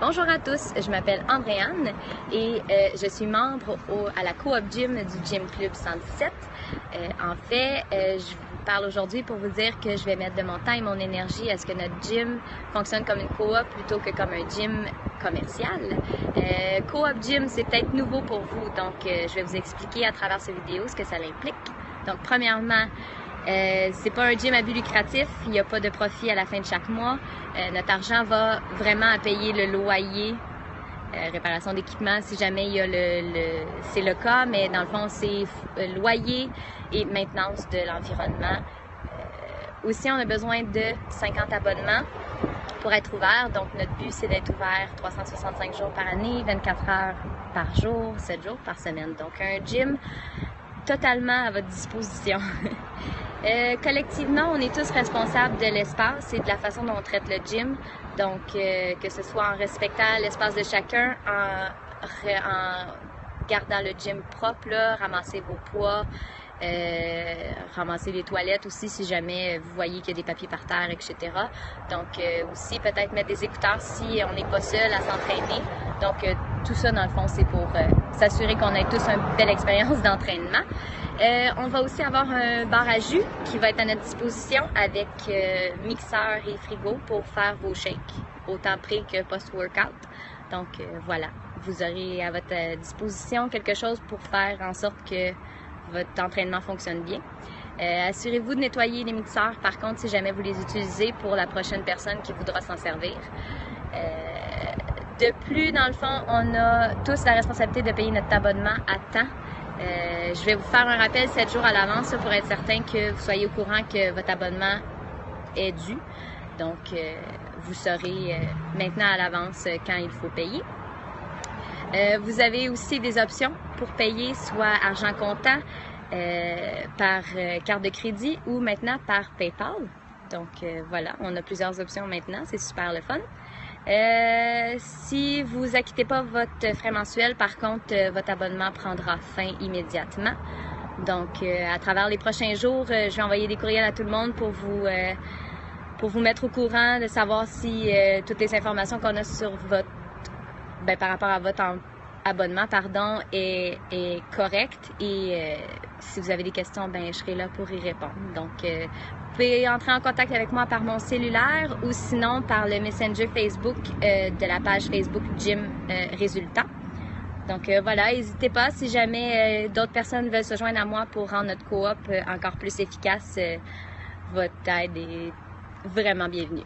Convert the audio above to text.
Bonjour à tous, je m'appelle Andréane et je suis membre à la Coop Gym du Gym Club 117. En fait, je vous parle aujourd'hui pour vous dire que je vais mettre de mon temps et mon énergie à ce que notre gym fonctionne comme une coop plutôt que comme un gym commercial. Coop Gym, c'est peut-être nouveau pour vous, donc je vais vous expliquer à travers cette vidéo ce que ça implique. Donc, premièrement, c'est pas un gym à but lucratif, il n'y a pas de profit à la fin de chaque mois. Notre argent va vraiment à payer le loyer, réparation d'équipement si jamais il y a c'est le cas, mais dans le fond c'est loyer et maintenance de l'environnement. Aussi, on a besoin de 50 abonnements pour être ouvert, donc notre but c'est d'être ouvert 365 jours par année, 24 heures par jour, 7 jours par semaine. Donc un gym totalement à votre disposition. Collectivement, on est tous responsables de l'espace et de la façon dont on traite le gym. Donc, que ce soit en respectant l'espace de chacun, en gardant le gym propre, là, ramasser vos poids, ramasser les toilettes aussi si jamais vous voyez qu'il y a des papiers par terre, etc. Donc, aussi peut-être mettre des écouteurs si on n'est pas seul à s'entraîner. Donc, tout ça, dans le fond, c'est pour s'assurer qu'on ait tous une belle expérience d'entraînement. On va aussi avoir un bar à jus qui va être à notre disposition avec mixeur et frigo pour faire vos shakes, autant pré que post-workout. Donc voilà, vous aurez à votre disposition quelque chose pour faire en sorte que votre entraînement fonctionne bien. Assurez-vous de nettoyer les mixeurs, par contre, si jamais vous les utilisez pour la prochaine personne qui voudra s'en servir. De plus, dans le fond, on a tous la responsabilité de payer notre abonnement à temps. Je vais vous faire un rappel 7 jours à l'avance pour être certain que vous soyez au courant que votre abonnement est dû. Donc, vous saurez maintenant à l'avance quand il faut payer. Vous avez aussi des options pour payer soit argent comptant, par carte de crédit ou maintenant par PayPal. Donc, voilà, on a plusieurs options maintenant. C'est super le fun. Si vous acquittez pas votre frais mensuel, par contre, votre abonnement prendra fin immédiatement. Donc, à travers les prochains jours, je vais envoyer des courriels à tout le monde pour vous mettre au courant, de savoir si toutes les informations qu'on a sur votre, par rapport à votre abonnement, est correct. Et si vous avez des questions, je serai là pour y répondre. Donc, vous pouvez entrer en contact avec moi par mon cellulaire ou sinon par le Messenger Facebook de la page Facebook Gym Résultats. Donc voilà, n'hésitez pas si jamais d'autres personnes veulent se joindre à moi pour rendre notre coop encore plus efficace. Votre aide est vraiment bienvenue.